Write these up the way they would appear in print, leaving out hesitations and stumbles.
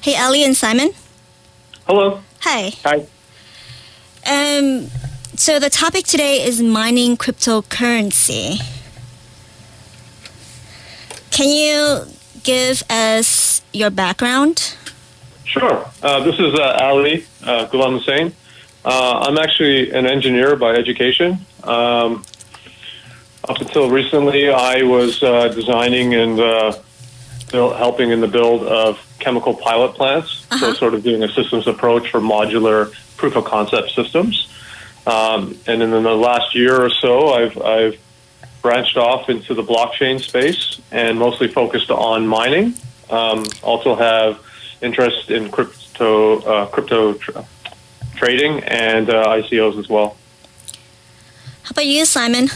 Hey, Ali and Simon. Hello. Hi. Hi. So the topic today is mining cryptocurrency. Can you give us your background? Sure. This is Ali Gulamhusein. I'm actually an engineer by education. Up until recently, I was designing and helping in the build of chemical pilot plants, so sort of doing a systems approach for modular proof of concept systems. And in the last year or so, I've branched off into the blockchain space and mostly focused on mining. Also have interest in crypto trading and ICOs as well. How about you, Simon?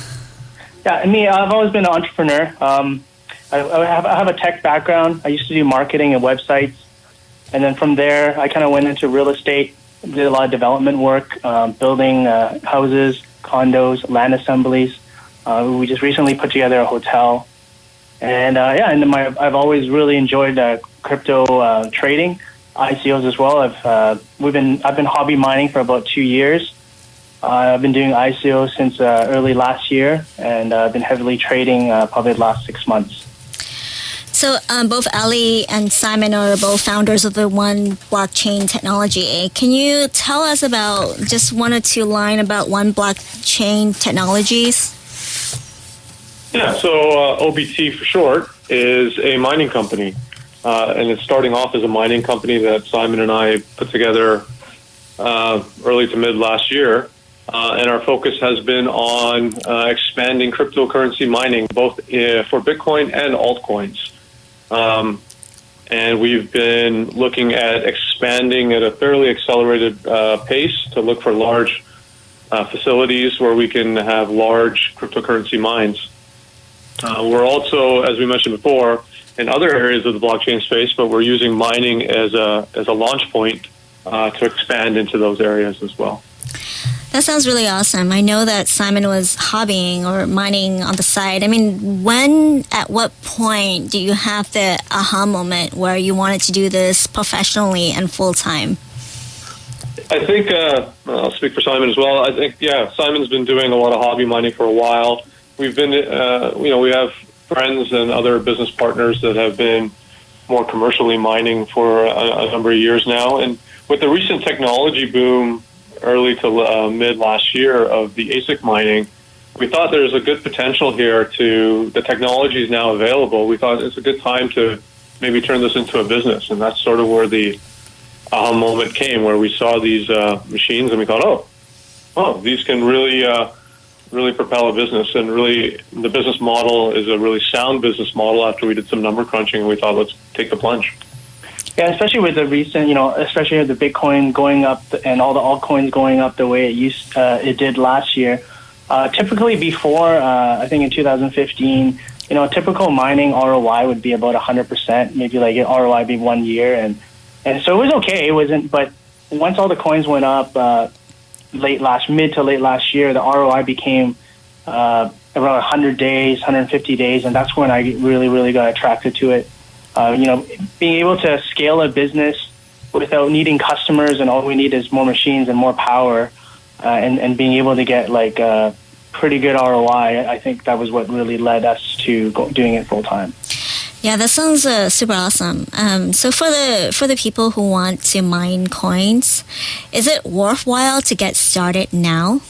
Yeah, I've always been an entrepreneur. I have a tech background. I used to do marketing and websites. And then from there, I kind of went into real estate, did a lot of development work, building houses, condos, land assemblies. We just recently put together a hotel. And I've always really enjoyed crypto trading, ICOs as well. I've been hobby mining for about 2 years. I've been doing ICOs since early last year, and I've been heavily trading probably the last 6 months. So both Ali and Simon are both founders of the One Blockchain technology. Can you tell us about just 1 or 2 lines about One Blockchain Technologies? Yeah, so OBT for short is a mining company. And it's starting off as a mining company that Simon and I put together early to mid last year. And our focus has been on expanding cryptocurrency mining, both for Bitcoin and altcoins. And we've been looking at expanding at a fairly accelerated pace to look for large facilities where we can have large cryptocurrency mines. We're also, as we mentioned before, in other areas of the blockchain space, but we're using mining as a launch point to expand into those areas as well. That sounds really awesome. I know that Simon was hobbying or mining on the side. At what point do you have the aha moment where you wanted to do this professionally and full-time? I think, I'll speak for Simon as well. I think, Simon's been doing a lot of hobby mining for a while. We've been, we have friends and other business partners that have been more commercially mining for a number of years now. And with the recent technology boom early to mid last year of the ASIC mining, we thought there's a good potential here the technology is now available. We thought it's a good time to maybe turn this into a business. And that's sort of where the aha moment came, where we saw these machines and we thought, these can really propel a business, and really the business model is a really sound business model. After we did some number crunching, and we thought, let's take the plunge. Yeah, especially with the recent, especially with the Bitcoin going up and all the altcoins going up the way it did last year. Typically before, I think in 2015, typical mining ROI would be about 100%, maybe like an ROI would be 1 year. And so it was okay. It wasn't, but once all the coins went up, mid to late last year, the ROI became around 100 days, 150 days, and that's when I really, really got attracted to it. Being able to scale a business without needing customers, and all we need is more machines and more power, and being able to get like a pretty good ROI, I think that was what really led us to doing it full time. Yeah, that sounds super awesome. So for the people who want to mine coins, is it worthwhile to get started now?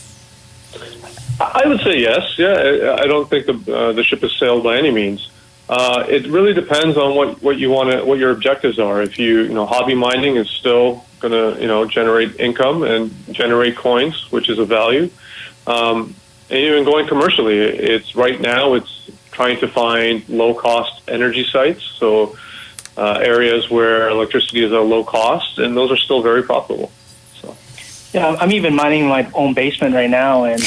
I would say yes. Yeah, I don't think the ship has sailed by any means. It really depends on what you want to, what your objectives are. If hobby mining is still going to generate income and generate coins, which is a value, and even going commercially, it's trying to find low-cost energy sites, so areas where electricity is a low cost, and those are still very profitable. So, yeah, I'm even mining my own basement right now, and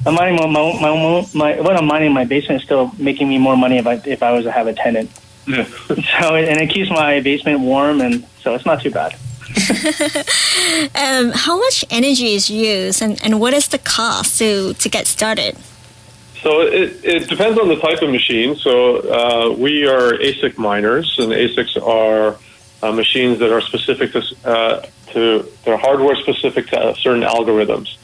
I'm mining what I'm mining in my basement is still making me more money if I was to have a tenant. Yeah. So and it keeps my basement warm, and so it's not too bad. How much energy is used, and what is the cost to get started? So it depends on the type of machine. So we are ASIC miners, and ASICs are machines that are specific to they're hardware specific to certain algorithms,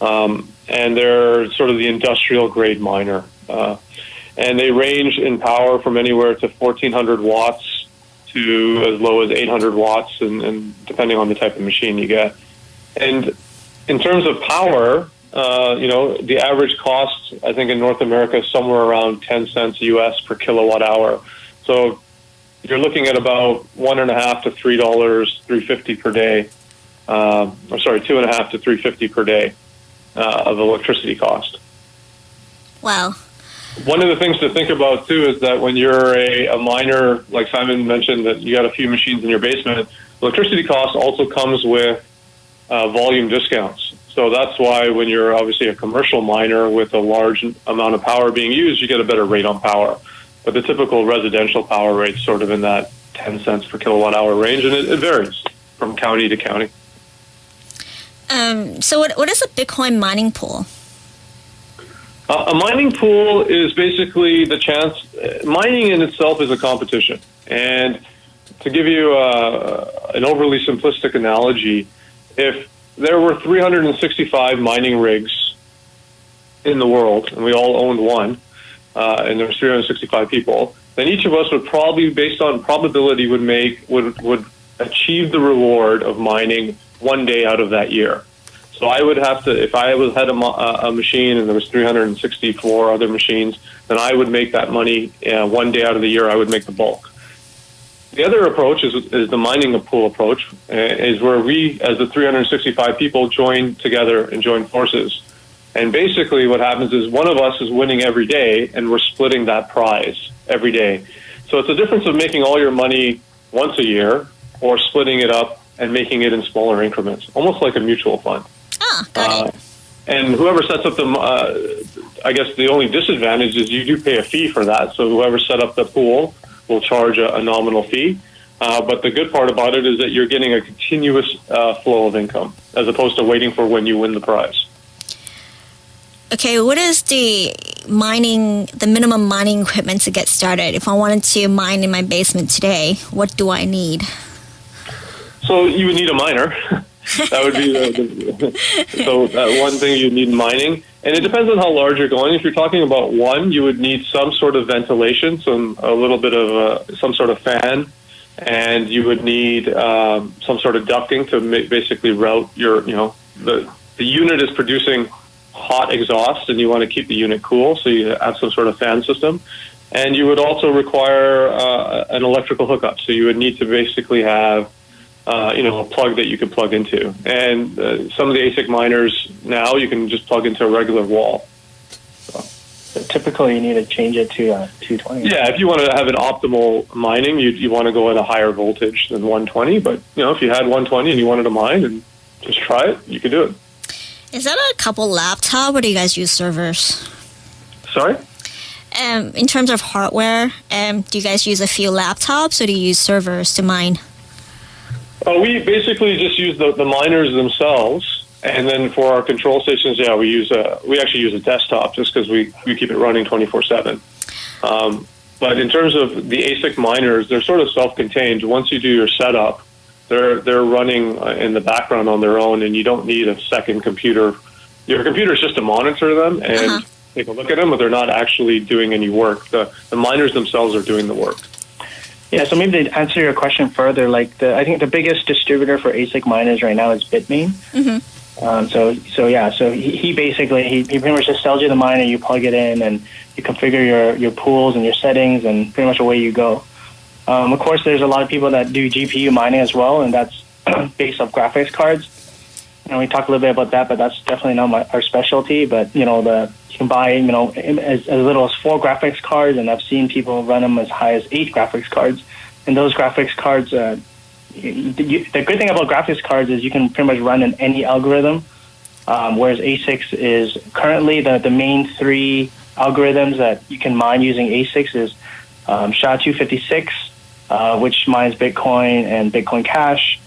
and they're sort of the industrial grade miner, and they range in power from anywhere to 1,400 watts to as low as 800 watts, and depending on the type of machine you get. And in terms of power, the average cost, I think, in North America is somewhere around 10 cents US per kilowatt hour. So you're looking at about $1.50 to $3, $3.50 per day. $2.50 to $3.50 per day of electricity cost. Wow. One of the things to think about too is that when you're a miner, like Simon mentioned, that you got a few machines in your basement, electricity cost also comes with volume discounts. So that's why when you're obviously a commercial miner with a large amount of power being used, you get a better rate on power. But the typical residential power rate is sort of in that 10 cents per kilowatt hour range, and it varies from county to county. So what is a Bitcoin mining pool? A mining pool is basically the chance. Mining in itself is a competition. And to give you an overly simplistic analogy, if there were 365 mining rigs in the world, and we all owned one, and there was 365 people, then each of us would probably, based on probability, would achieve the reward of mining one day out of that year. So I would have to, if I had a machine and there was 364 other machines, then I would make that money one day out of the year. I would make the bulk. The other approach is the mining pool approach, is where we, as the 365 people, join together and join forces. And basically what happens is one of us is winning every day, and we're splitting that prize every day. So it's a difference of making all your money once a year or splitting it up and making it in smaller increments, almost like a mutual fund. Got it. And whoever sets up I guess the only disadvantage is you do pay a fee for that. So whoever set up the pool will charge a nominal fee. But the good part about it is that you're getting a continuous flow of income as opposed to waiting for when you win the prize. Okay, what is the minimum mining equipment to get started? If I wanted to mine in my basement today, what do I need? So you would need a miner. That would be one thing you'd need in mining. And it depends on how large you're going. If you're talking about one, you would need some sort of ventilation, a little bit of some sort of fan, and you would need some sort of ducting to basically route your, the unit is producing hot exhaust, and you want to keep the unit cool, so you have some sort of fan system. And you would also require an electrical hookup, so you would need to basically have a plug that you could plug into. And some of the ASIC miners now, you can just plug into a regular wall. So typically, you need to change it to 220. Yeah, if you want to have an optimal mining, you want to go at a higher voltage than 120. But, if you had 120 and you wanted to mine and just try it, you could do it. Is that a couple laptop, or do you guys use servers? Sorry? In terms of hardware, do you guys use a few laptops, or do you use servers to mine? We basically just use the miners themselves, and then for our control stations, we actually use a desktop just because we keep it running 24/7. But in terms of the ASIC miners, they're sort of self-contained. Once you do your setup, they're running in the background on their own, and you don't need a second computer. Your computer is just to monitor them and take a look at them, but they're not actually doing any work. The miners themselves are doing the work. Yeah, so maybe to answer your question further, I think the biggest distributor for ASIC miners right now is Bitmain. Mm-hmm. So he basically pretty much just sells you the miner, you plug it in, and you configure your pools and your settings, and pretty much away you go. Of course, there's a lot of people that do GPU mining as well, and that's based off graphics cards. We talked a little bit about that, but that's definitely not our specialty. But you can buy as little as 4 graphics cards, and I've seen people run them as high as 8 graphics cards. And those graphics cards, the good thing about graphics cards is you can pretty much run in any algorithm. Whereas ASICs is currently the main 3 algorithms that you can mine using ASICs is SHA-256, which mines Bitcoin and Bitcoin Cash,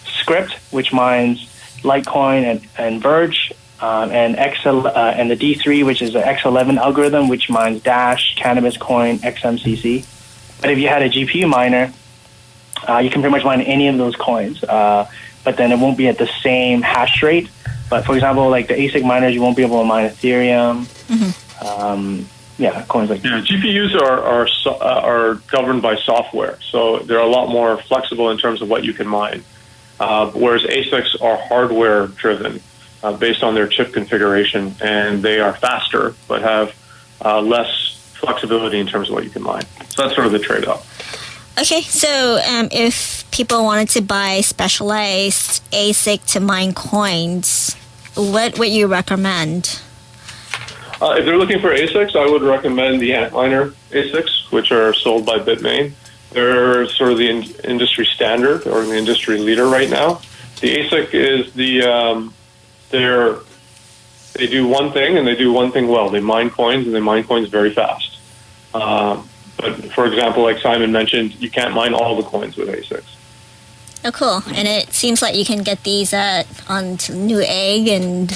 Script, which mines Litecoin and Verge, and the D3, which is the X11 algorithm, which mines Dash, Cannabis Coin, XMCC. But if you had a GPU miner, you can pretty much mine any of those coins, but then it won't be at the same hash rate. But for example, like the ASIC miners, you won't be able to mine Ethereum. Coins like that. GPUs are governed by software, so they're a lot more flexible in terms of what you can mine. Whereas ASICs are hardware driven, based on their chip configuration, and they are faster but have less flexibility in terms of what you can mine. So that's sort of the trade-off. Okay, so if people wanted to buy specialized ASIC to mine coins, what would you recommend? If they're looking for ASICs, I would recommend the Antminer ASICs, which are sold by Bitmain. They're sort of the industry standard or the industry leader right now. The ASIC is they do one thing and they do one thing well. They mine coins and they mine coins very fast. But for example, like Simon mentioned, you can't mine all the coins with ASICs. Oh, cool. And it seems like you can get these on Newegg and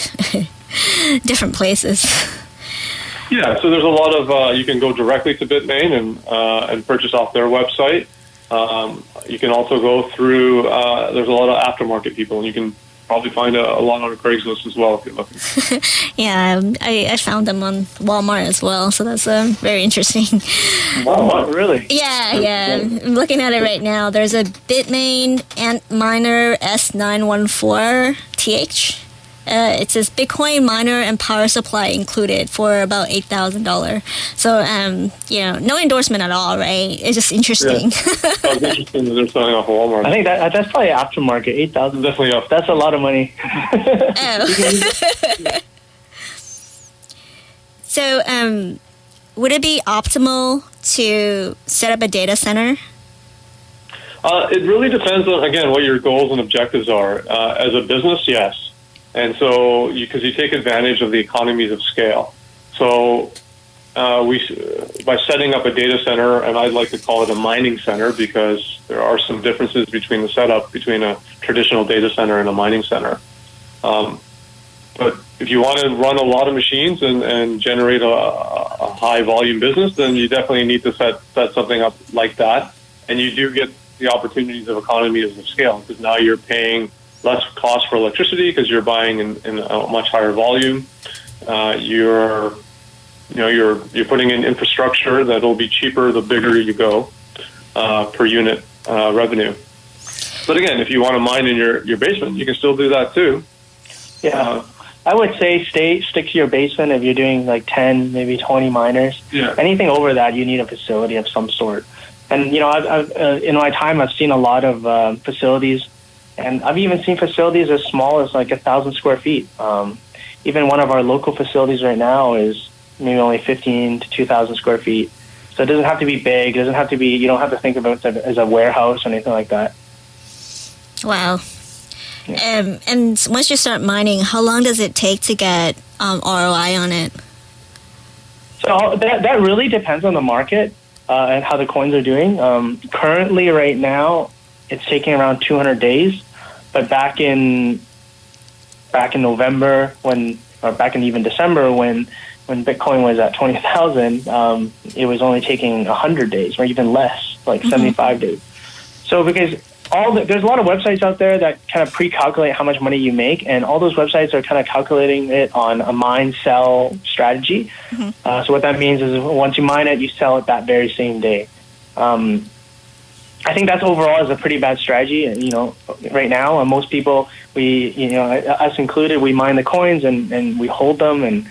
different places. Yeah, so there's a lot of, you can go directly to Bitmain and purchase off their website. You can also go through, there's a lot of aftermarket people, and you can probably find a lot on Craigslist as well if you're looking. Yeah, I found them on Walmart as well, so that's very interesting. Walmart, really? Yeah. I'm looking at it right now. There's a Bitmain Antminer S914TH. It says Bitcoin miner and power supply included for about $8,000. So, no endorsement at all, right? It's just interesting. Yeah. It's interesting that they're selling off of Walmart. I think that's probably aftermarket. 8,000. Definitely off. That's a lot of money. So, would it be optimal to set up a data center? It really depends on, again, what your goals and objectives are. As a business, yes. And so, because you take advantage of the economies of scale. So, by setting up a data center, and I'd like to call it a mining center because there are some differences between the setup between a traditional data center and a mining center. But if you want to run a lot of machines and generate a high volume business, then you definitely need to set something up like that. And you do get the opportunities of economies of scale because now you're paying less cost for electricity because you're buying in a much higher volume. You're putting in infrastructure that'll be cheaper the bigger you go per unit revenue. But again, if you want to mine in your basement, you can still do that too. Yeah. I would say stick to your basement if you're doing like 10, maybe 20 miners. Yeah. Anything over that, you need a facility of some sort. And, I've in my time, I've seen a lot of facilities. And I've even seen facilities as small as like 1,000 square feet. Even one of our local facilities right now is maybe only 15 to 2,000 square feet. So it doesn't have to be big. It doesn't have to be, you don't have to think of it as a warehouse or anything like that. Wow. Yeah. And once you start mining, how long does it take to get ROI on it? So that really depends on the market and how the coins are doing. Currently, right now, it's taking around 200 days. But back in November, back in even December, when Bitcoin was at 20,000, it was only taking 100 days, or even less, like 75 days. So because there's a lot of websites out there that kind of pre-calculate how much money you make, and all those websites are kind of calculating it on a mine-sell strategy. So what that means is once you mine it, you sell it that very same day. I think that's overall is a pretty bad strategy. Right now, most people, us included, we mine the coins and we hold them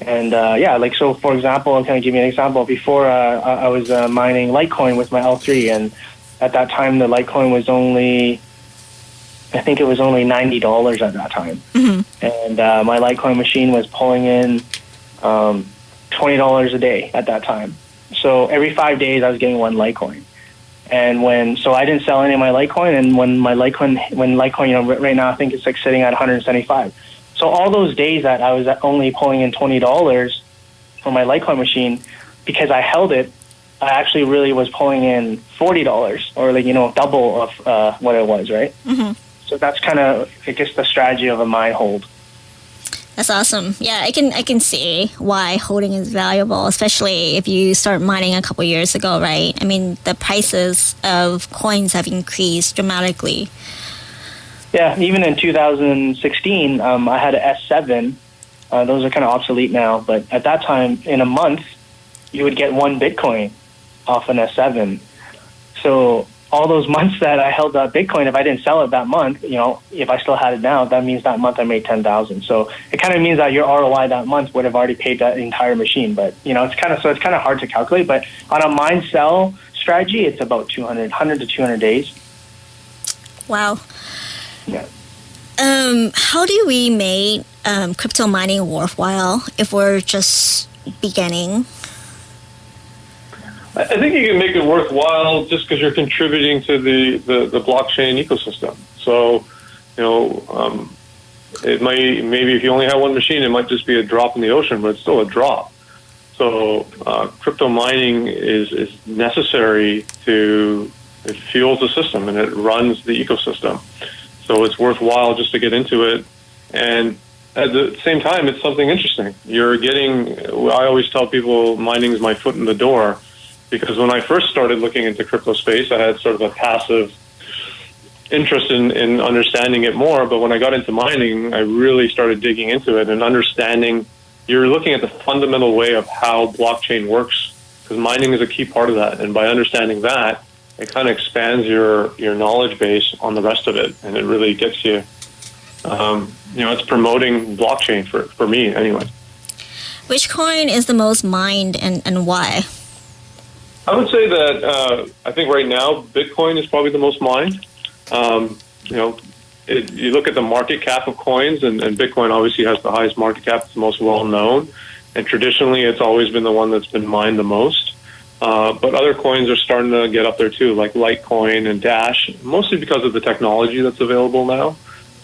so for example, I'll kind of give you an example. Before I was mining Litecoin with my L3, and at that time the Litecoin was only $90 at that time, and my Litecoin machine was pulling in $20 a day at that time. So every 5 days I was getting one Litecoin. And I didn't sell any of my Litecoin, and when Litecoin, right now I think it's like sitting at 175. So all those days that I was only pulling in $20 for my Litecoin machine, because I held it, I actually really was pulling in $40, or double of what it was, right? So that's kind of, I guess, the strategy of a mine hold. That's awesome. Yeah, I can see why holding is valuable, especially if you start mining a couple years ago, right? I mean, the prices of coins have increased dramatically. Yeah, even in 2016, I had an S7. Those are kind of obsolete now, but at that time, in a month, you would get 1 Bitcoin off an S7. So all those months that I held that Bitcoin, if I didn't sell it that month, if I still had it now, that means that month I made 10,000. So it kind of means that your ROI that month would have already paid that entire machine. But it's kind of hard to calculate. But on a mine sell strategy, it's about 100 to 200 days. Wow. Yeah. How do we make crypto mining worthwhile if we're just beginning? I think you can make it worthwhile just because you're contributing to the blockchain ecosystem. So, it might, maybe if you only have one machine, it might just be a drop in the ocean, but it's still a drop. So, crypto mining is necessary it fuels the system and it runs the ecosystem. So it's worthwhile just to get into it. And at the same time, it's something interesting. I always tell people mining is my foot in the door, because when I first started looking into crypto space, I had sort of a passive interest in understanding it more. But when I got into mining, I really started digging into it and understanding. You're looking at the fundamental way of how blockchain works, because mining is a key part of that. And by understanding that, it kind of expands your knowledge base on the rest of it, and it really gets you. It's promoting blockchain for me, anyway. Which coin is the most mined and why? I would say that I think right now Bitcoin is probably the most mined. You look at the market cap of coins, and Bitcoin obviously has the highest market cap. It's the most well known, and traditionally it's always been the one that's been mined the most. But other coins are starting to get up there too, like Litecoin and Dash, mostly because of the technology that's available now.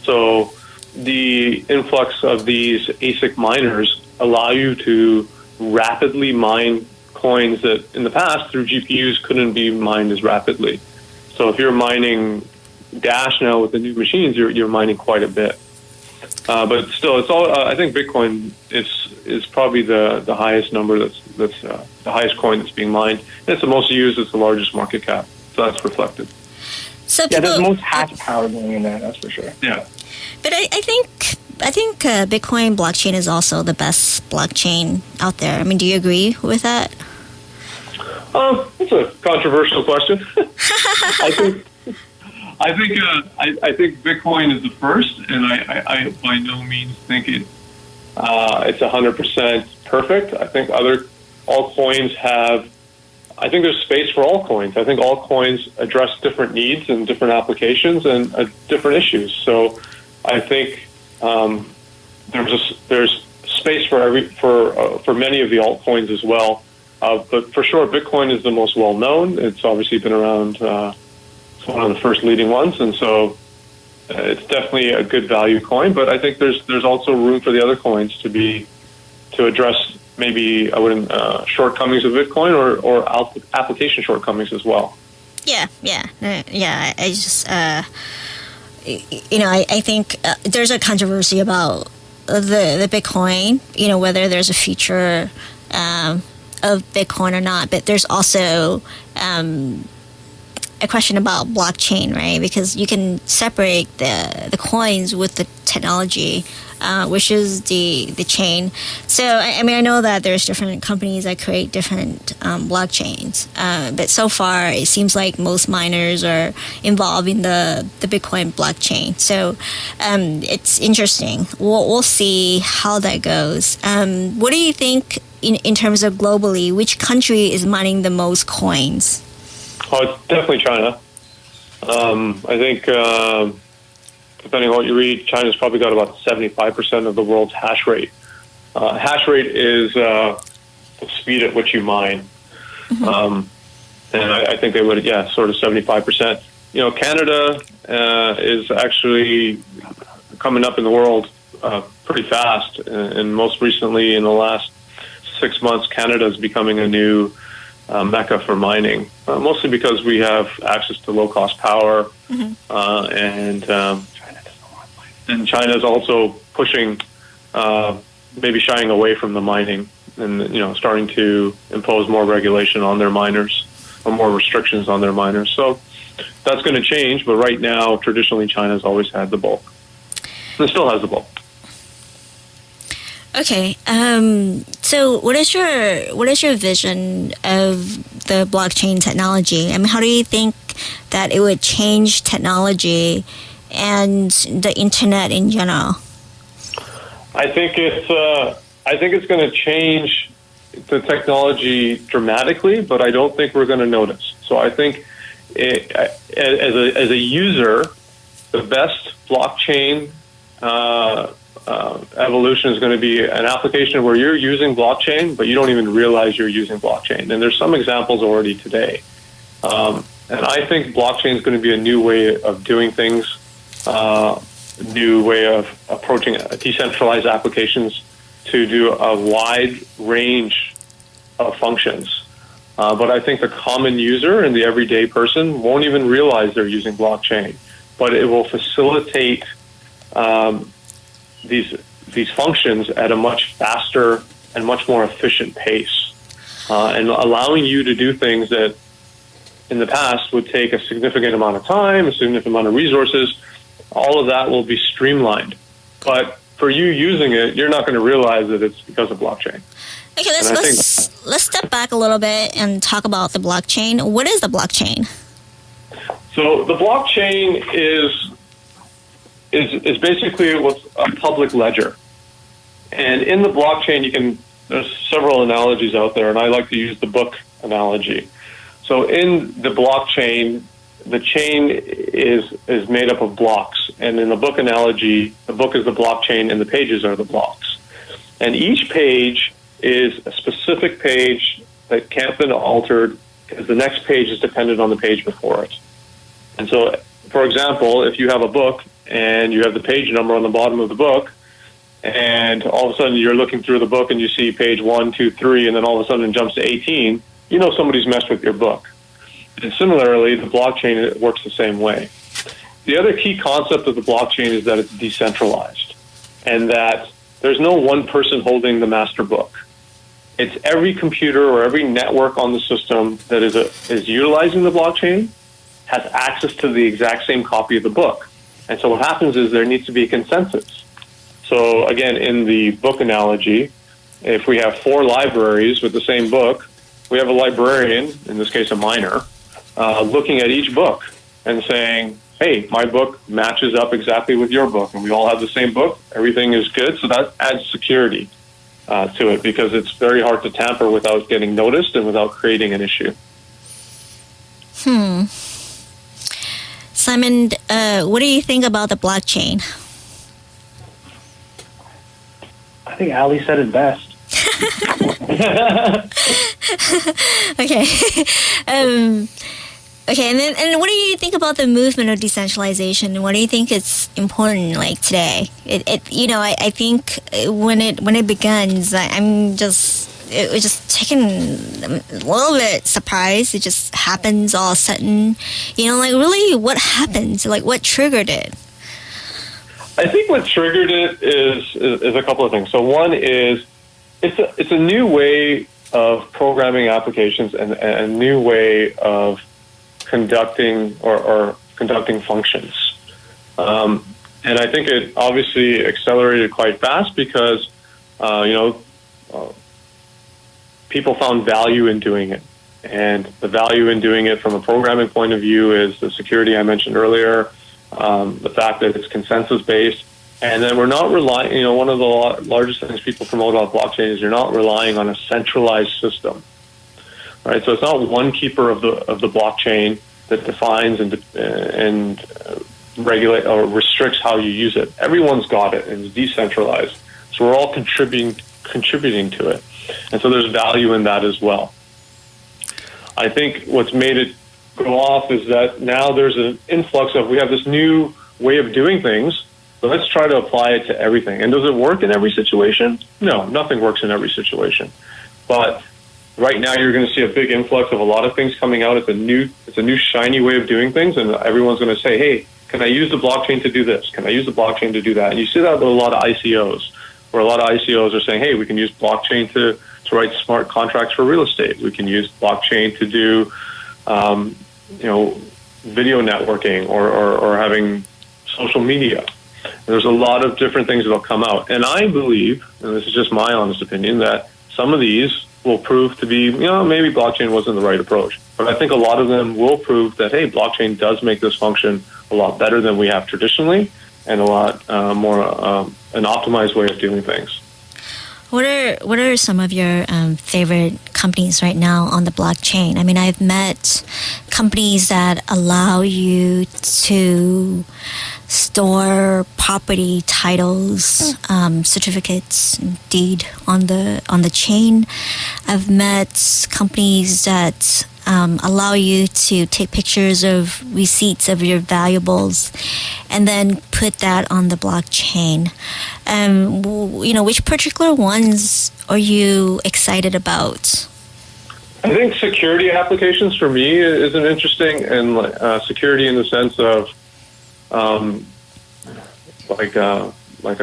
So the influx of these ASIC miners allow you to rapidly mine coins that in the past through GPUs couldn't be mined as rapidly. So if you're mining Dash now with the new machines, you're mining quite a bit. But still, it's all. I think Bitcoin is probably the highest number. That's the highest coin that's being mined. And it's the most used. It's the largest market cap. So that's reflected. So there's the most hash power going in there. That's for sure. Yeah. But I think Bitcoin blockchain is also the best blockchain out there. I mean, do you agree with that? It's a controversial question. I think Bitcoin is the first, and I by no means think it's 100% perfect. I think altcoins I think there's space for altcoins. I think altcoins address different needs and different applications and different issues. So I think there's space for many of the altcoins as well. But for sure, Bitcoin is the most well known. It's obviously been around. It's one of the first leading ones, and so it's definitely a good value coin. But I think there's also room for the other coins to address maybe shortcomings of Bitcoin or application shortcomings as well. Yeah. I just I think there's a controversy about the Bitcoin. Whether there's a future of Bitcoin or not, but there's also a question about blockchain, right? Because you can separate the coins with the technology, which is the chain. So, I mean, I know that there's different companies that create different blockchains, but so far it seems like most miners are involved in the Bitcoin blockchain. So, it's interesting. We'll see how that goes. What do you think in terms of globally? Which country is mining the most coins? Oh, it's definitely China. I think, depending on what you read, China's probably got about 75% of the world's hash rate. Hash rate is the speed at which you mine. Mm-hmm. And I think they would, sort of 75%. Canada is actually coming up in the world pretty fast. And most recently, in the last 6 months, Canada is becoming a new mecca for mining, mostly because we have access to low-cost power, mm-hmm. And China is also pushing maybe shying away from the mining and starting to impose more regulation on their miners or more restrictions on their miners. So that's going to change, but right now, traditionally, China's always had the bulk. It still has the bulk. Okay. So what is your vision of the blockchain technology? I mean, how do you think that it would change technology and the internet in general? I think it's going to change the technology dramatically, but I don't think we're going to notice. So I think as a user, the best blockchain evolution is going to be an application where you're using blockchain, but you don't even realize you're using blockchain. And there's some examples already today. And I think blockchain is going to be a new way of doing things, new way of approaching decentralized applications to do a wide range of functions. But I think the common user and the everyday person won't even realize they're using blockchain. But it will facilitate these functions at a much faster and much more efficient pace, and allowing you to do things that in the past would take a significant amount of time, a significant amount of resources. All of that will be streamlined. But for you using it, you're not going to realize that it's because of blockchain. Okay, let's step back a little bit and talk about the blockchain. What is the blockchain? So the blockchain is basically what's a public ledger. And in the blockchain, there's several analogies out there, and I like to use the book analogy. So in the blockchain, the chain is made up of blocks. And in the book analogy, the book is the blockchain and the pages are the blocks. And each page is a specific page that can't be altered because the next page is dependent on the page before it. And so, for example, if you have a book and you have the page number on the bottom of the book, and all of a sudden you're looking through the book and you see page 1, 2, 3, and then all of a sudden it jumps to 18, you know somebody's messed with your book. And similarly, the blockchain works the same way. The other key concept of the blockchain is that it's decentralized and that there's no one person holding the master book. It's every computer or every network on the system that is utilizing the blockchain has access to the exact same copy of the book. And so what happens is there needs to be a consensus. So again, in the book analogy, if we have 4 libraries with the same book, we have a librarian, in this case a miner, looking at each book and saying, hey, my book matches up exactly with your book, and we all have the same book, everything is good, so that adds security to it because it's very hard to tamper without getting noticed and without creating an issue. Simon, what do you think about the blockchain? I think Ali said it best. Okay. Okay, and what do you think about the movement of decentralization? What do you think is important like today? I think when it begins, it was just taken a little bit surprised. It just happens all of a sudden. Really what happened? Like what triggered it? I think what triggered it is a couple of things. So one is it's a new way of programming applications and a new way of conducting or conducting functions. And I think it obviously accelerated quite fast because people found value in doing it. And the value in doing it from a programming point of view is the security I mentioned earlier, the fact that it's consensus-based, and then we're not relying, one of the largest things people promote about blockchain is you're not relying on a centralized system, right? So it's not one keeper of the blockchain that defines and regulate or restricts how you use it. Everyone's got it, and it's decentralized. So we're all contributing to it. And so there's value in that as well. I think what's made it go off is that now there's an influx of, we have this new way of doing things, so let's try to apply it to everything. And does it work in every situation? No, nothing works in every situation. But right now you're going to see a big influx of a lot of things coming out. It's a new shiny way of doing things, and everyone's going to say, hey, can I use the blockchain to do this? Can I use the blockchain to do that? And you see that with a lot of ICOs. where a lot of ICOs are saying, hey, we can use blockchain to write smart contracts for real estate. We can use blockchain to do, video networking or having social media. There's a lot of different things that will come out. And I believe, and this is just my honest opinion, that some of these will prove to be, maybe blockchain wasn't the right approach. But I think a lot of them will prove that, hey, blockchain does make this function a lot better than we have traditionally and a lot more an optimized way of doing things. What are some of your favorite companies right now on the blockchain? I mean, I've met companies that allow you to store property titles, certificates, deed on the chain. I've met companies that allow you to take pictures of receipts of your valuables and then put that on the blockchain. Which particular ones are you excited about? I think security applications for me is an interesting, and security in the sense of like a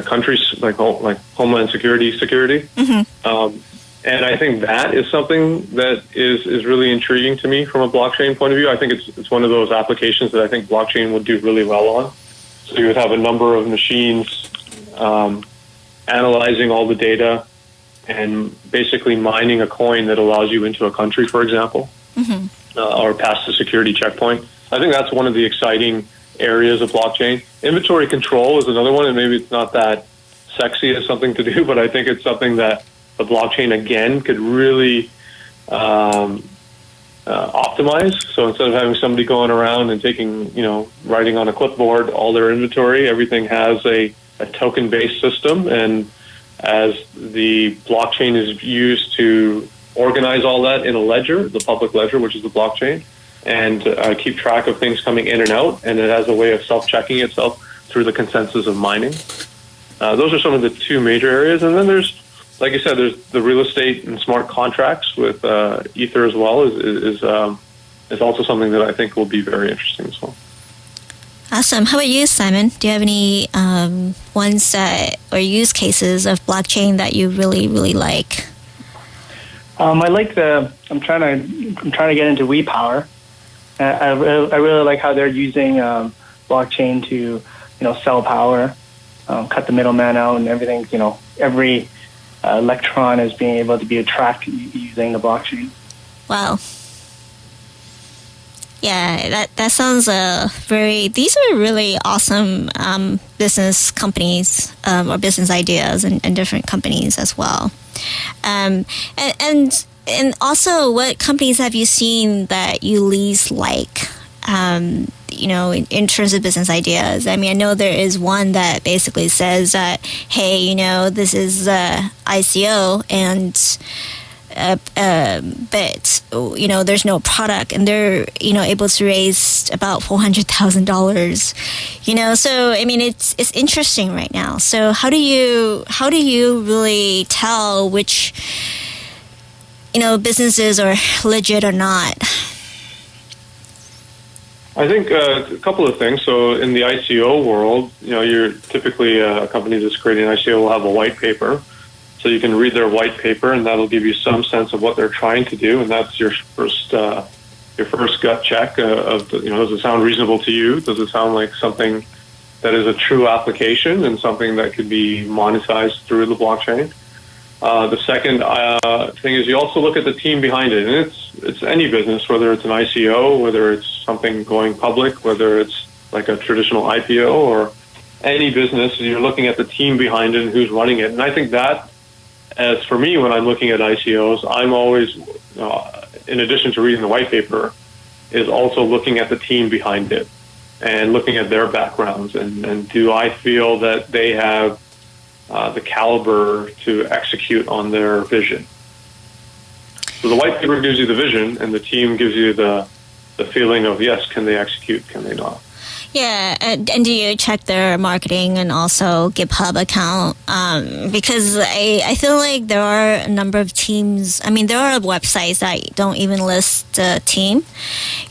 country's like homeland security. Mm-hmm. And I think that is something that is really intriguing to me from a blockchain point of view. I think it's one of those applications that I think blockchain would do really well on. So you would have a number of machines analyzing all the data and basically mining a coin that allows you into a country, for example, mm-hmm. Or past the security checkpoint. I think that's one of the exciting areas of blockchain. Inventory control is another one, and maybe it's not that sexy as something to do, but I think it's something that the blockchain, again, could really optimize. So instead of having somebody going around and taking, writing on a clipboard all their inventory, everything has a token-based system. And as the blockchain is used to organize all that in a ledger, the public ledger, which is the blockchain, and keep track of things coming in and out, and it has a way of self-checking itself through the consensus of mining. Those are some of the two major areas. And then there's, like you said, there's the real estate and smart contracts with Ether as well is also something that I think will be very interesting as well. Awesome. How about you, Simon? Do you have any ones or use cases of blockchain that you really, really like? I like I'm trying to get into WePower. I really like how they're using blockchain to sell power, cut the middleman out, and everything. Every electron is being able to be tracked using the blockchain. Wow. Yeah, that sounds these are really awesome business companies or business ideas and different companies as well. And also, what companies have you seen that you least like, in terms of business ideas? I mean, I know there is one that basically says that, hey, this is ICO and but there's no product, and they're able to raise about $400,000. So I mean, it's interesting right now. So how do you really tell which businesses are legit or not? I think a couple of things. So in the ICO world, you're typically a company that's creating an ICO will have a white paper. So you can read their white paper, and that'll give you some sense of what they're trying to do, and that's your first gut check of does it sound reasonable to you? Does it sound like something that is a true application and something that could be monetized through the blockchain? The second thing is you also look at the team behind it, and it's any business, whether it's an ICO, whether it's something going public, whether it's like a traditional IPO, or any business, you're looking at the team behind it and who's running it. And I think that, as for me, when I'm looking at ICOs, I'm always, in addition to reading the white paper, is also looking at the team behind it and looking at their backgrounds. And do I feel that they have the caliber to execute on their vision? So the white paper gives you the vision, and the team gives you the feeling of, yes, can they execute, can they not? Yeah, and do you check their marketing and also GitHub account? Because I feel like there are a number of teams. I mean, there are websites that don't even list the team,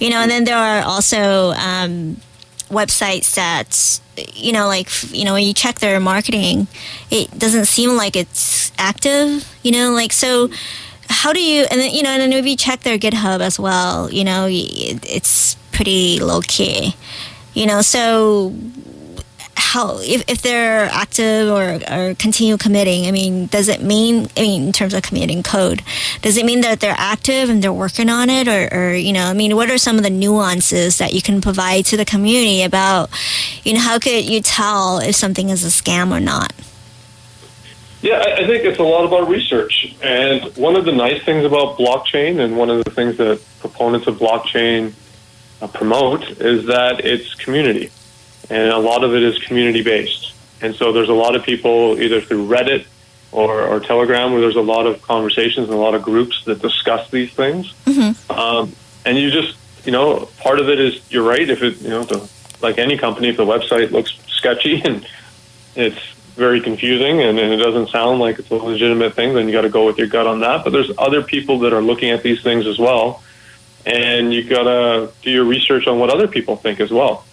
and then there are also websites that, when you check their marketing, it doesn't seem like it's active, so how do you, and then, and then if you check their GitHub as well, it's pretty low key, so how, if they're active or continue committing, does it mean, in terms of committing code, does it mean that they're active and they're working on it, or what are some of the nuances that you can provide to the community about, how could you tell if something is a scam or not? Yeah, I think it's a lot about research. And one of the nice things about blockchain, and one of the things that proponents of blockchain promote, is that it's community. And a lot of it is community-based. And so there's a lot of people, either through Reddit or Telegram, where there's a lot of conversations and a lot of groups that discuss these things. Mm-hmm. And you just, part of it is, you're right, if it, like any company, if the website looks sketchy and it's very confusing and it doesn't sound like it's a legitimate thing, then you got to go with your gut on that. But there's other people that are looking at these things as well, and you got to do your research on what other people think as well.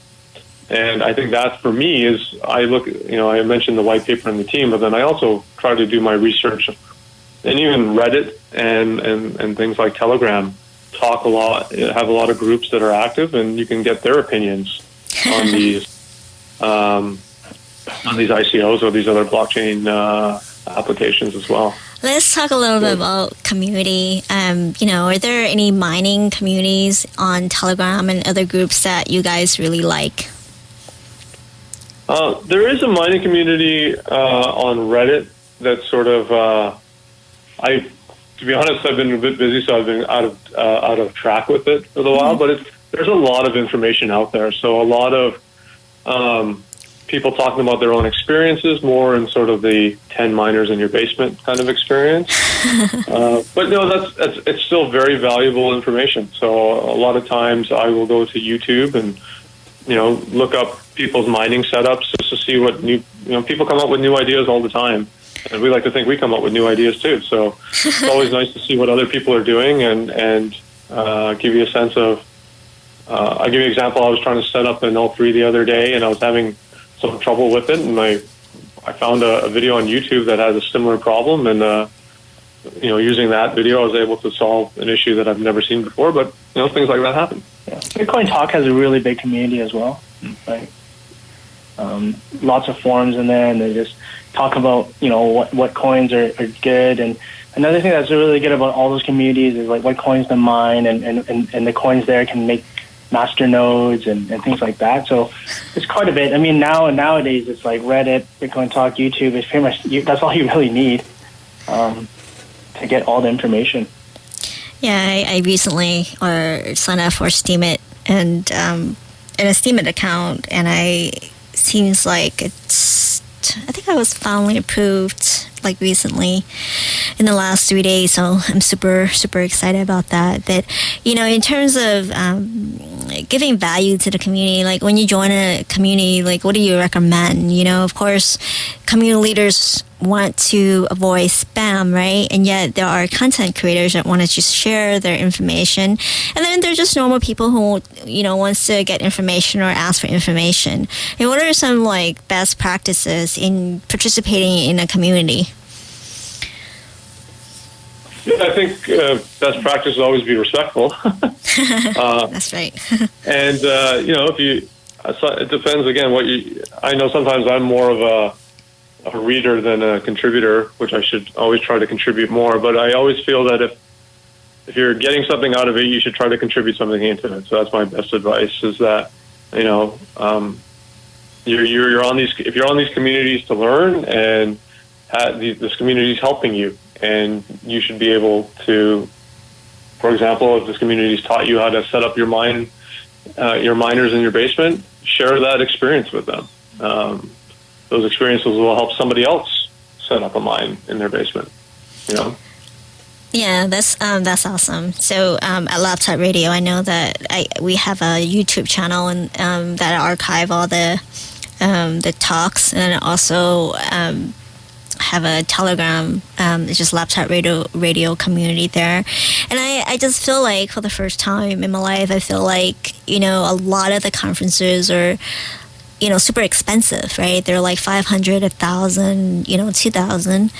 And I think that, for me, is I look, I mentioned the white paper and the team, but then I also try to do my research, and even Reddit and things like Telegram talk a lot, have a lot of groups that are active, and you can get their opinions on these ICOs or these other blockchain applications as well. Let's talk a little bit about community. Are there any mining communities on Telegram and other groups that you guys really like? There is a mining community on Reddit that's sort of, to be honest, I've been a bit busy, so I've been out of track with it for a while. But there's a lot of information out there, so a lot of people talking about their own experiences, more in sort of the 10 miners in your basement kind of experience. But no, it's still very valuable information. So a lot of times I will go to YouTube and look up people's mining setups just to see what new, people come up with new ideas all the time. And we like to think we come up with new ideas too. So it's always nice to see what other people are doing and give you a sense of, I'll give you an example. I was trying to set up an L3 the other day, and I was having some trouble with it. And I found a video on YouTube that has a similar problem. And, using that video, I was able to solve an issue that I've never seen before. But, things like that happen. Yeah. Bitcoin Talk has a really big community as well. Like, lots of forums in there, and they just talk about, what coins are good. And another thing that's really good about all those communities is like what coins to mine, and the coins there can make master nodes and things like that. So it's quite a bit. Nowadays it's like Reddit, Bitcoin Talk, YouTube. It's pretty much, that's all you really need to get all the information. Yeah, I recently signed up for Steemit and in a Steemit account, and seems like I think I was finally approved like recently in the last 3 days, so I'm super excited about that. But in terms of giving value to the community, like when you join a community, like what do you recommend? Of course, community leaders want to avoid spam, right? And yet there are content creators that want to just share their information, and then there's just normal people who wants to get information or ask for information. And what are some like best practices in participating in a community? Yeah, I think best practice is always be respectful. That's right. And it depends again I know sometimes I'm more of a reader than a contributor, which I should always try to contribute more. But I always feel that if you're getting something out of it, you should try to contribute something into it. So that's my best advice: is that you're on these, if you're on these communities to learn, and this community is helping you, and you should be able to, for example, if this community has taught you how to set up your miners in your basement, share that experience with them. Those experiences will help somebody else set up a mine in their basement. Yeah, that's awesome. So at Laptop Radio, I know that we have a YouTube channel and that archive all the talks, and also have a Telegram, it's just laptop radio community there. And I just feel like for the first time in my life, I feel like, a lot of the conferences are, super expensive, right? They're like 500, 1,000, 2,000.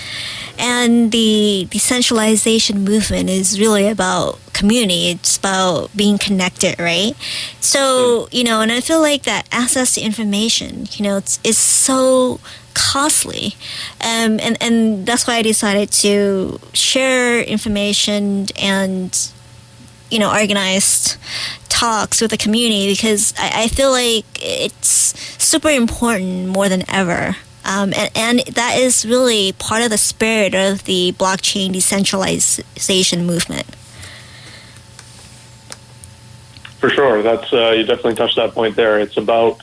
And the decentralization movement is really about community. It's about being connected, right? So, and I feel like that access to information, is so costly. And that's why I decided to share information and, organized talks with the community, because I feel like it's super important more than ever. And that is really part of the spirit of the blockchain decentralization movement. For sure. That's you definitely touched that point there. It's about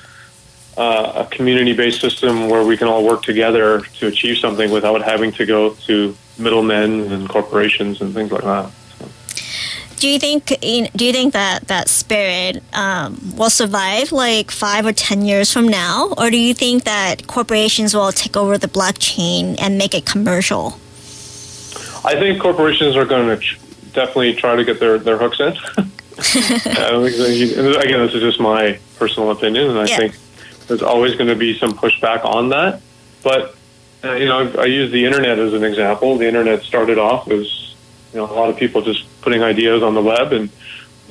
a community-based system where we can all work together to achieve something without having to go to middlemen and corporations and things like that. Do you think that spirit will survive like 5 or 10 years from now, or do you think that corporations will take over the blockchain and make it commercial? I think corporations are going to definitely try to get their hooks in. Again, this is just my personal opinion, and I think there's always going to be some pushback on that. But I use the internet as an example. The internet started off as a lot of people just putting ideas on the web, and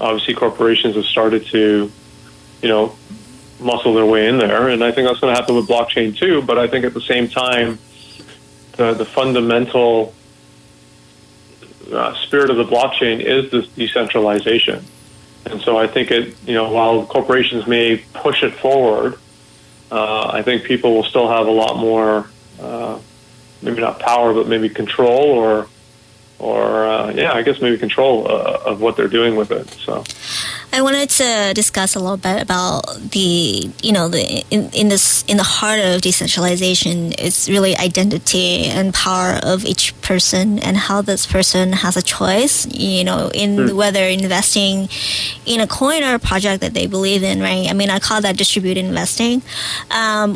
obviously corporations have started to, muscle their way in there. And I think that's going to happen with blockchain too. But I think at the same time, the fundamental spirit of the blockchain is this decentralization. And so I think while corporations may push it forward, I think people will still have a lot more, maybe not power, but maybe control or I guess maybe control of what they're doing with it. So I wanted to discuss a little bit about in the heart of decentralization, it's really identity and power of each person, and how this person has a choice, in whether investing in a coin or a project that they believe in, right? I mean, I call that distributed investing,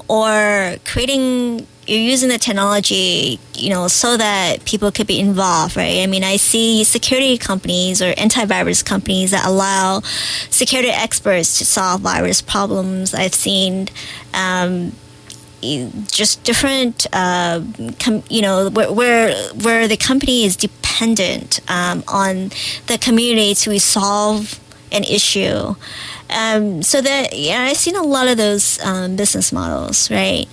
or creating. You're using the technology, so that people could be involved, right? I mean, I see security companies or antivirus companies that allow security experts to solve virus problems. I've seen just different, where the company is dependent on the community to resolve an issue. So that, I've seen a lot of those business models, right?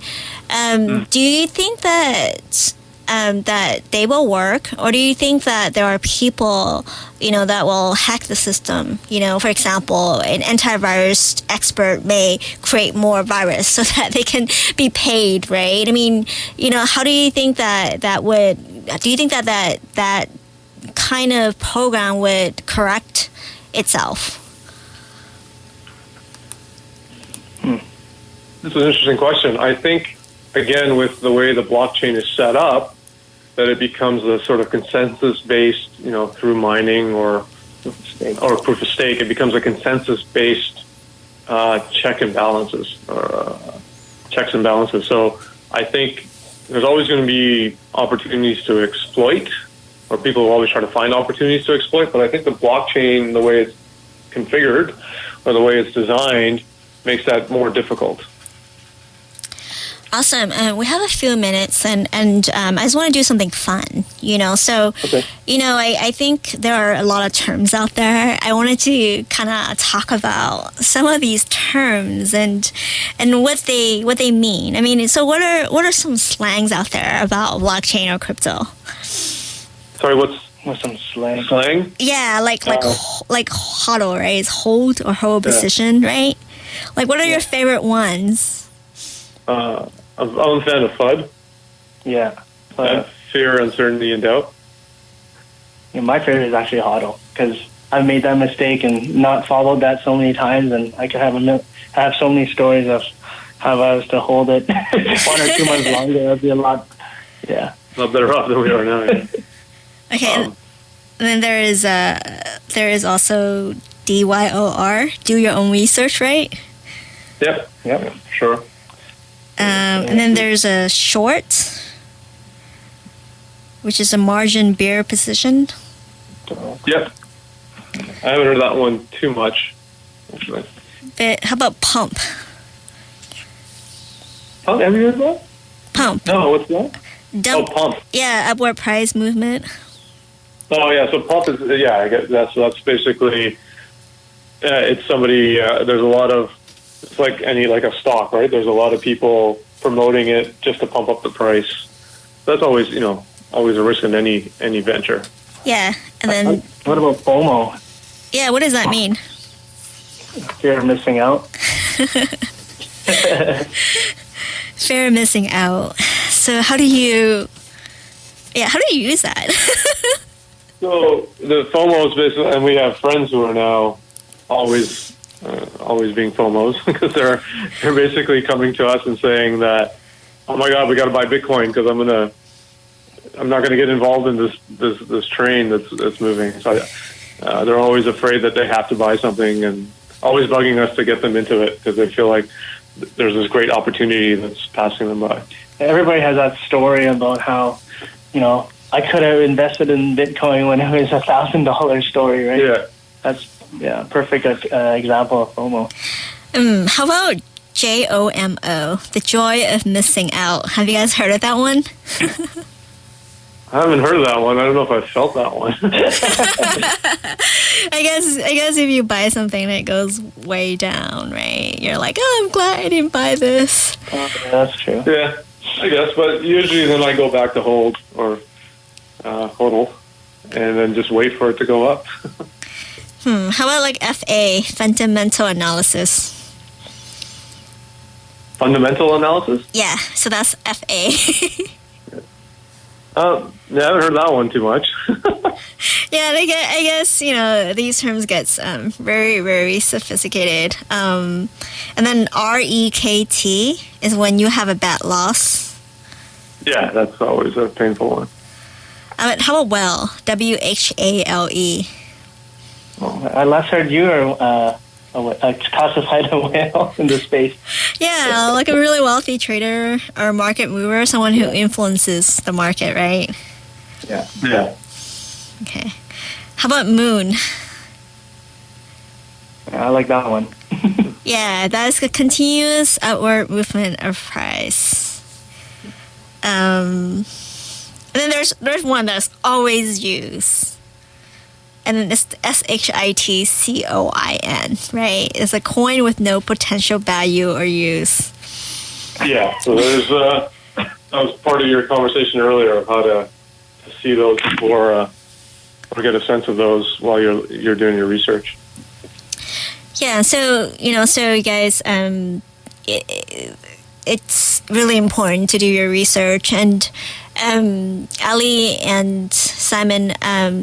Do you think that that they will work, or do you think that there are people, that will hack the system? For example, an antivirus expert may create more virus so that they can be paid, right? I mean, how do you think that would? Do you think that kind of program would correct itself? This is an interesting question. I think, again, with the way the blockchain is set up, that it becomes a sort of consensus-based, through mining or proof of stake, it becomes a consensus-based checks and balances. So I think there's always going to be opportunities to exploit, or people will always try to find opportunities to exploit. But I think the blockchain, the way it's configured or the way it's designed, makes that more difficult. Awesome. We have a few minutes, and I just want to do something fun, So, okay. I think there are a lot of terms out there. I wanted to kind of talk about some of these terms and what they mean. I mean, so what are some slangs out there about blockchain or crypto? Sorry, what's some slang? Slang? Yeah, like hodl, right? It's hold or hold position, right? Like, what are your favorite ones? I'm a fan of FUD. Yeah. Fear, uncertainty, and doubt. My favorite is actually HODL, because I've made that mistake and not followed that so many times, and I could have so many stories of how I was to hold it 1 or 2 months longer. That'd be a lot better off than we are now. Yeah. Okay, and then there is also DYOR, do your own research, right? Yep, sure. And then there's a short. which is a margin bear position. Yep. I haven't heard that one too much, actually. But how about pump? Pump? Have you heard that? Pump. No, what's that? Dump. Oh, pump. Yeah, upward price movement. Oh, yeah. So pump is, yeah, I guess that's basically, it's somebody, there's a lot of, it's like like a stock, right? There's a lot of people promoting it just to pump up the price. That's always, always a risk in any venture. Yeah, and then... What about FOMO? Yeah, what does that mean? Fear of missing out. Fear of missing out. So how do you use that? So the FOMO is basically, and we have friends who are now always being FOMOs because they're basically coming to us and saying that, oh my God, we got to buy Bitcoin because I'm not gonna get involved in this train that's moving. So they're always afraid that they have to buy something and always bugging us to get them into it because they feel like there's this great opportunity that's passing them by. Everybody has that story about how, I could have invested in Bitcoin when it was $1,000 story, right? Yeah. That's perfect example of FOMO. How about JOMO, the joy of missing out? Have you guys heard of that one? I haven't heard of that one. I don't know if I felt that one. I guess if you buy something and it goes way down, right? You're like, oh, I'm glad I didn't buy this. That's true. Yeah, I guess. But usually then I go back to hold or hodl and then just wait for it to go up. How about like FA, fundamental analysis? Fundamental analysis? Yeah, so that's FA. Yeah, I haven't heard that one too much. Yeah, I guess, these terms gets very, very sophisticated. And then REKT is when you have a bad loss. Yeah, that's always a painful one. How about WHALE? WHALE. I last heard you are classified a whale in the space. Yeah, like a really wealthy trader or market mover, someone who influences the market, right? Yeah. Okay. How about Moon? I like that one. Yeah, that is a continuous upward movement of price. And then there's one that's always used. And then it's the SHITCOIN, right? It's a coin with no potential value or use. Yeah, so there's that was part of your conversation earlier of how to see those before or get a sense of those while you're doing your research. Yeah, so you guys, it's really important to do your research. And Ali and Simon,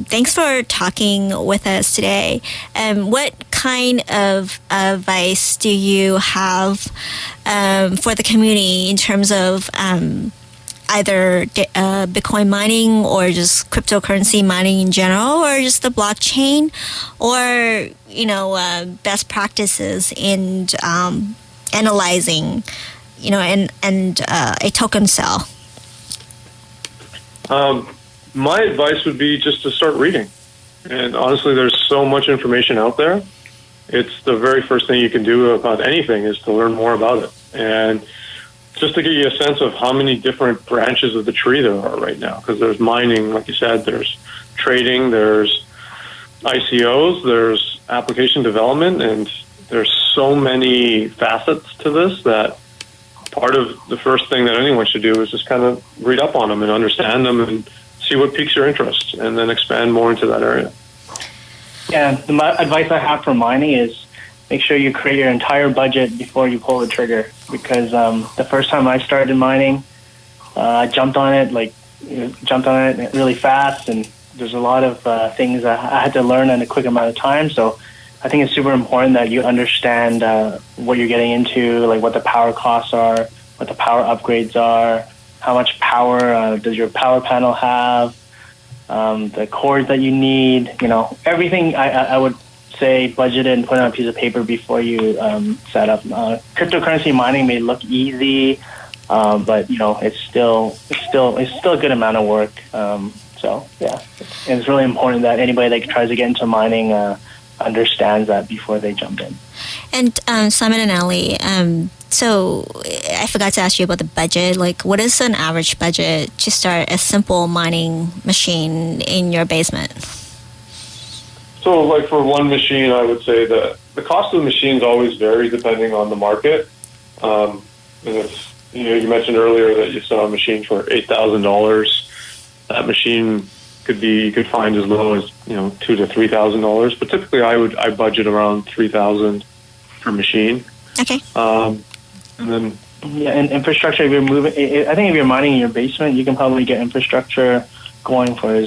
thanks for talking with us today. What kind of advice do you have for the community in terms of either Bitcoin mining or just cryptocurrency mining in general, or just the blockchain, or best practices in analyzing and a token sale? My advice would be just to start reading. And honestly, there's so much information out there. It's the very first thing you can do about anything is to learn more about it. And just to give you a sense of how many different branches of the tree there are right now, because there's mining, like you said, there's trading, there's ICOs, there's application development, and there's so many facets to this that part of the first thing that anyone should do is just kind of read up on them and understand them and see what piques your interest and then expand more into that area. Yeah, the advice I have for mining is make sure you create your entire budget before you pull the trigger, because the first time I started mining, I jumped on it really fast, and there's a lot of things I had to learn in a quick amount of time. So I think it's super important that you understand what you're getting into, like what the power costs are, what the power upgrades are, how much power does your power panel have, the cores that you need, everything. I would say budget it and put it on a piece of paper before you set up. Cryptocurrency mining may look easy, but it's still a good amount of work. So yeah, and it's really important that anybody that tries to get into mining understands that before they jump in. And Simon and Ali, so I forgot to ask you about the budget. Like, what is an average budget to start a simple mining machine in your basement? So, like for one machine, I would say that the cost of the machines always varies depending on the market. And it's, you mentioned earlier that you saw a machine for $8,000. That machine you could find as low as $2,000 to $3,000. But typically, I budget around $3,000 per machine. Okay. And then and infrastructure. If you're I think if you're mining in your basement, you can probably get infrastructure going for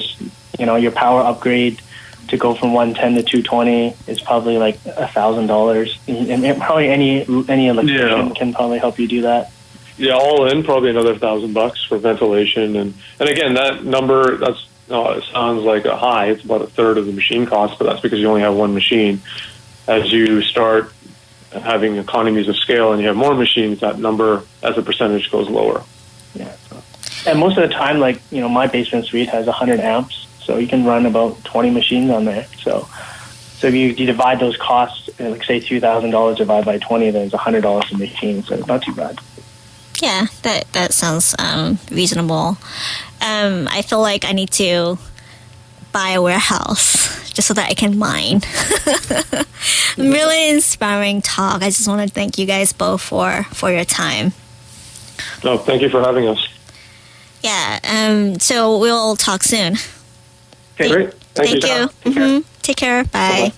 your power upgrade to go from 110 to 220 is probably like $1,000, and probably any electrician can probably help you do that. Yeah, all in probably another $1,000 for ventilation, and again that number it sounds like a high. It's about a third of the machine cost, but that's because you only have one machine. As you start having economies of scale and you have more machines, that number as a percentage goes lower. Yeah, and most of the time, my basement suite has 100 amps. So you can run about 20 machines on there. So if you divide those costs, like say $2,000 divided by 20, then it's $100 a machine. So it's not too bad. Yeah, that sounds reasonable. I feel like I need to buy a warehouse just so that I can mine. Really inspiring talk. I just want to thank you guys both for your time. No, thank you for having us. Yeah. So we'll talk soon. Okay, great. Thank you. Take care. Bye. Bye-bye.